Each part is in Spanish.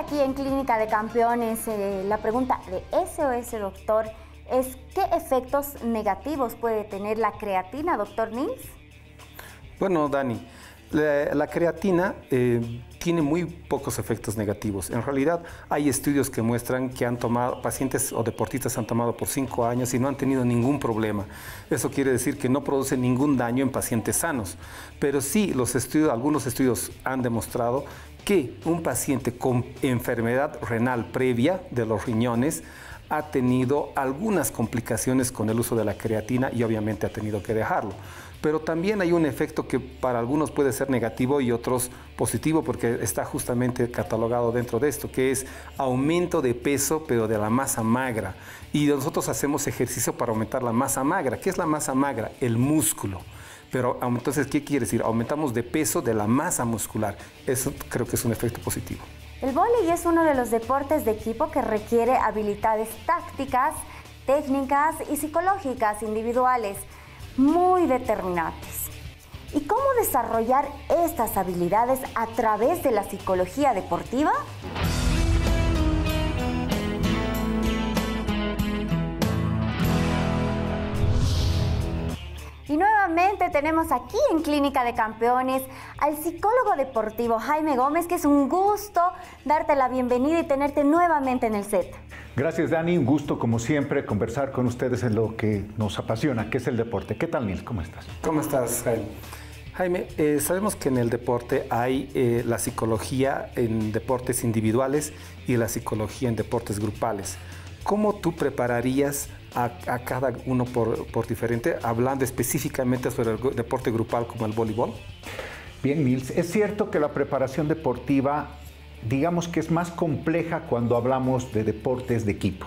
aquí en Clínica de Campeones. La pregunta de SOS Doctor es: ¿qué efectos negativos puede tener la creatina, doctor Nils? Bueno, Dani, la creatina tiene muy pocos efectos negativos. En realidad, hay estudios que muestran que pacientes o deportistas han tomado por 5 años y no han tenido ningún problema. Eso quiere decir que no produce ningún daño en pacientes sanos. Pero sí, algunos estudios han demostrado que un paciente con enfermedad renal previa de los riñones ha tenido algunas complicaciones con el uso de la creatina y obviamente ha tenido que dejarlo. Pero también hay un efecto que para algunos puede ser negativo y otros positivo, porque está justamente catalogado dentro de esto, que es aumento de peso, pero de la masa magra. Y nosotros hacemos ejercicio para aumentar la masa magra. ¿Qué es la masa magra? El músculo. Pero entonces, ¿qué quiere decir? Aumentamos de peso de la masa muscular. Eso creo que es un efecto positivo. El vóley es uno de los deportes de equipo que requiere habilidades tácticas, técnicas y psicológicas individuales muy determinantes. ¿Y cómo desarrollar estas habilidades a través de la psicología deportiva? Y nuevamente tenemos aquí en Clínica de Campeones al psicólogo deportivo Jaime Gómez, que es un gusto darte la bienvenida y tenerte nuevamente en el set. Gracias, Dani. Un gusto, como siempre, conversar con ustedes en lo que nos apasiona, que es el deporte. ¿Qué tal, Nils? ¿Cómo estás? ¿Cómo estás, Jaime? Jaime, sabemos que en el deporte hay la psicología en deportes individuales y la psicología en deportes grupales. ¿Cómo tú prepararías a cada uno por diferente, hablando específicamente sobre el deporte grupal como el voleibol? Bien, Nils, es cierto que la preparación deportiva, digamos que es más compleja cuando hablamos de deportes de equipo.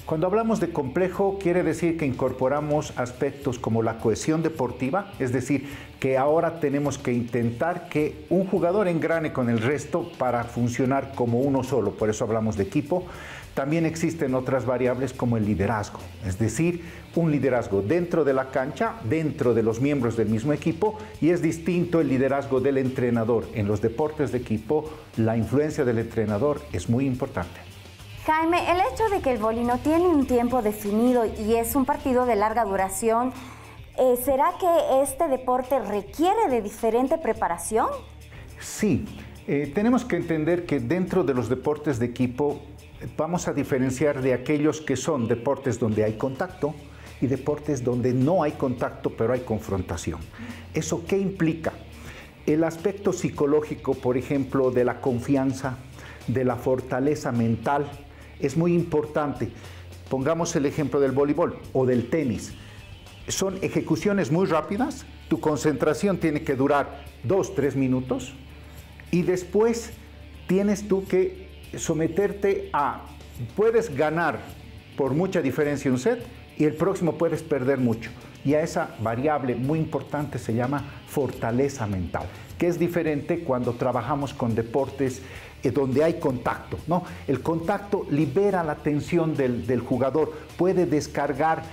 Cuando hablamos de complejo, quiere decir que incorporamos aspectos como la cohesión deportiva, es decir, que ahora tenemos que intentar que un jugador engrane con el resto para funcionar como uno solo, por eso hablamos de equipo. También existen otras variables como el liderazgo, es decir, un liderazgo dentro de la cancha, dentro de los miembros del mismo equipo, y es distinto el liderazgo del entrenador. En los deportes de equipo, la influencia del entrenador es muy importante. Jaime, el hecho de que el vóley no tiene un tiempo definido y es un partido de larga duración, ¿será que este deporte requiere de diferente preparación? Sí, tenemos que entender que dentro de los deportes de equipo vamos a diferenciar de aquellos que son deportes donde hay contacto y deportes donde no hay contacto, pero hay confrontación. ¿Eso qué implica? El aspecto psicológico, por ejemplo, de la confianza, de la fortaleza mental, es muy importante. Pongamos el ejemplo del voleibol o del tenis. Son ejecuciones muy rápidas, tu concentración tiene que durar 2-3 minutos y después tienes tú que someterte a, puedes ganar por mucha diferencia un set y el próximo puedes perder mucho. Y a esa variable muy importante se llama fortaleza mental, que es diferente cuando trabajamos con deportes donde hay contacto, ¿no? El contacto libera la tensión del jugador, puede descargar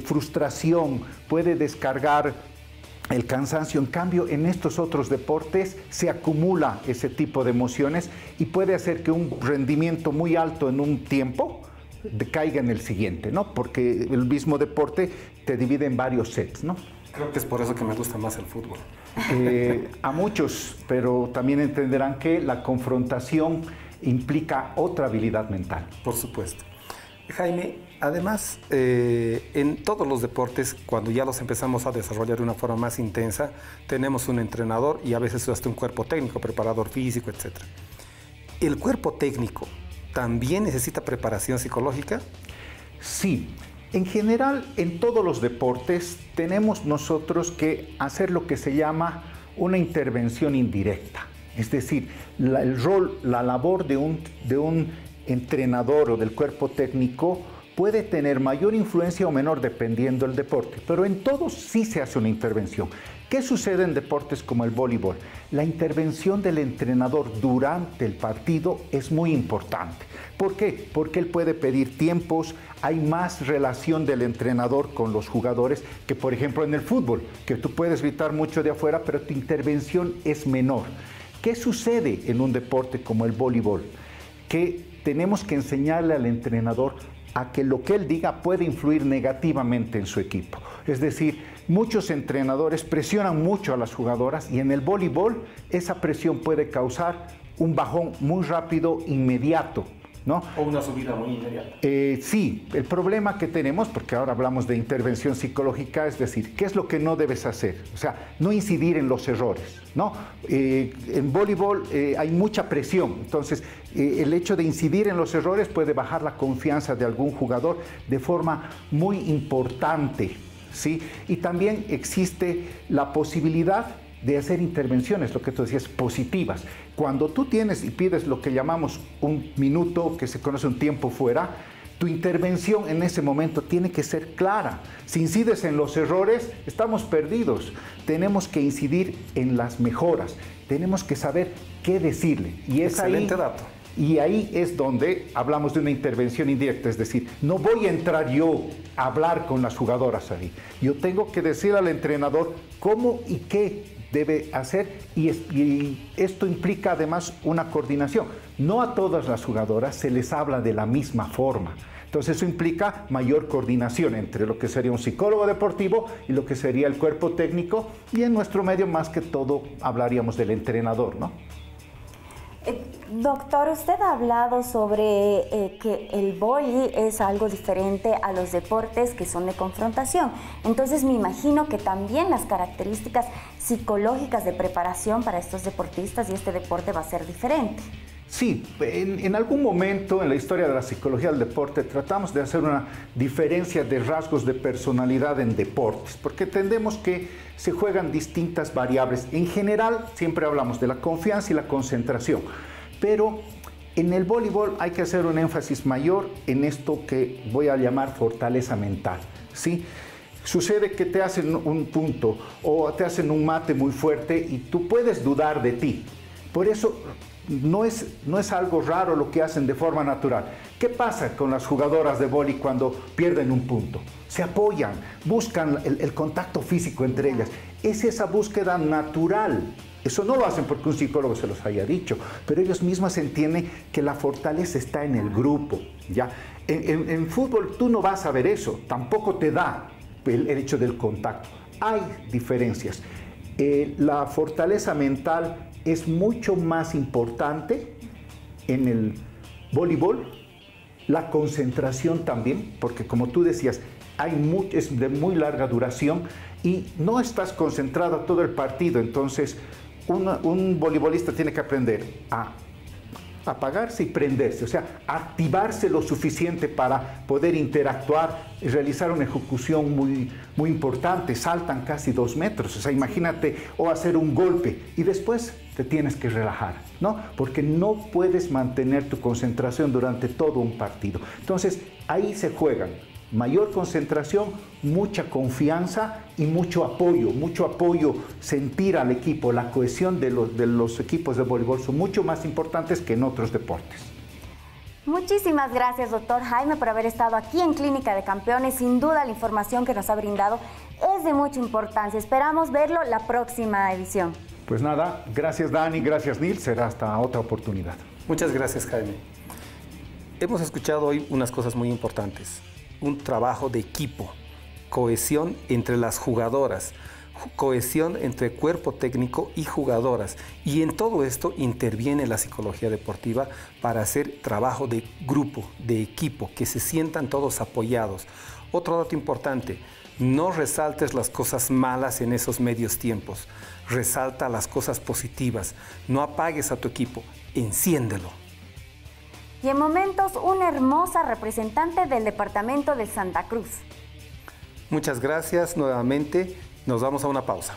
frustración, puede descargar el cansancio. En cambio, en estos otros deportes se acumula ese tipo de emociones y puede hacer que un rendimiento muy alto en un tiempo decaiga en el siguiente, ¿no? Porque el mismo deporte te divide en varios sets, ¿no? Creo que es por eso que me gusta más el fútbol. A muchos, pero también entenderán que la confrontación implica otra habilidad mental. Por supuesto. Jaime, además, en todos los deportes, cuando ya los empezamos a desarrollar de una forma más intensa, tenemos un entrenador y a veces hasta un cuerpo técnico, preparador físico, etc. ¿El cuerpo técnico también necesita preparación psicológica? Sí. En general, en todos los deportes tenemos nosotros que hacer lo que se llama una intervención indirecta. Es decir, el rol, la labor de un entrenador o del cuerpo técnico puede tener mayor influencia o menor dependiendo del deporte, pero en todos sí se hace una intervención. ¿Qué sucede en deportes como el voleibol? La intervención del entrenador durante el partido es muy importante. ¿Por qué? Porque él puede pedir tiempos, hay más relación del entrenador con los jugadores que, por ejemplo, en el fútbol, que tú puedes gritar mucho de afuera, pero tu intervención es menor. ¿Qué sucede en un deporte como el voleibol? que tenemos que enseñarle al entrenador a que lo que él diga puede influir negativamente en su equipo. Es decir, muchos entrenadores presionan mucho a las jugadoras y en el voleibol esa presión puede causar un bajón muy rápido, inmediato, ¿no? O una subida muy inmediata. Sí, el problema que tenemos, porque ahora hablamos de intervención psicológica, es decir, ¿qué es lo que no debes hacer? O sea, no incidir en los errores, ¿no? En voleibol hay mucha presión, entonces el hecho de incidir en los errores puede bajar la confianza de algún jugador de forma muy importante, ¿sí? Y también existe la posibilidad de hacer intervenciones, lo que tú decías, positivas. Cuando tú tienes y pides lo que llamamos un minuto, que se conoce un tiempo fuera, tu intervención en ese momento tiene que ser clara. Si incides en los errores, estamos perdidos. Tenemos que incidir en las mejoras. Tenemos que saber qué decirle. Y es excelente dato. Y ahí es donde hablamos de una intervención indirecta, es decir, no voy a entrar yo a hablar con las jugadoras ahí. Yo tengo que decir al entrenador cómo y qué debe hacer y esto implica además una coordinación. No a todas las jugadoras se les habla de la misma forma. Entonces eso implica mayor coordinación entre lo que sería un psicólogo deportivo y lo que sería el cuerpo técnico y en nuestro medio más que todo hablaríamos del entrenador, ¿no? Doctor, usted ha hablado sobre que el vóley es algo diferente a los deportes que son de confrontación. Entonces me imagino que también las características psicológicas de preparación para estos deportistas y este deporte va a ser diferente. Sí, en algún momento en la historia de la psicología del deporte tratamos de hacer una diferencia de rasgos de personalidad en deportes, porque entendemos que se juegan distintas variables. En general, siempre hablamos de la confianza y la concentración, pero en el voleibol hay que hacer un énfasis mayor en esto que voy a llamar fortaleza mental, ¿sí? Sucede que te hacen un punto o te hacen un mate muy fuerte y tú puedes dudar de ti. Por eso no es algo raro lo que hacen de forma natural. ¿Qué pasa con las jugadoras de vóley cuando pierden un punto? Se apoyan, buscan el contacto físico entre ellas. Es esa búsqueda natural. Eso no lo hacen porque un psicólogo se los haya dicho, pero ellos mismos entienden que la fortaleza está en el grupo, ¿ya? En fútbol tú no vas a ver eso, tampoco te da el hecho del contacto. Hay diferencias. La fortaleza mental es mucho más importante en el voleibol, la concentración también, porque como tú decías, es de muy larga duración y no estás concentrado todo el partido, entonces un voleibolista tiene que aprender a apagarse y prenderse, o sea, activarse lo suficiente para poder interactuar y realizar una ejecución muy importante. Saltan casi 2 metros, o sea, imagínate, o hacer un golpe y después te tienes que relajar, ¿no? Porque no puedes mantener tu concentración durante todo un partido. Entonces, ahí se juegan mayor concentración, mucha confianza y mucho apoyo, sentir al equipo. La cohesión de los equipos de voleibol son mucho más importantes que en otros deportes. Muchísimas gracias, doctor Jaime, por haber estado aquí en Clínica de Campeones. Sin duda, la información que nos ha brindado es de mucha importancia. Esperamos verlo la próxima edición. Pues nada, gracias Dani, gracias Nils, será hasta otra oportunidad. Muchas gracias, Jaime. Hemos escuchado hoy unas cosas muy importantes. Un trabajo de equipo, cohesión entre las jugadoras, cohesión entre cuerpo técnico y jugadoras. Y en todo esto interviene la psicología deportiva para hacer trabajo de grupo, de equipo, que se sientan todos apoyados. Otro dato importante, no resaltes las cosas malas en esos medios tiempos. Resalta las cosas positivas. No apagues a tu equipo, enciéndelo. Y en momentos, una hermosa representante del departamento de Santa Cruz. Muchas gracias nuevamente. Nos vamos a una pausa.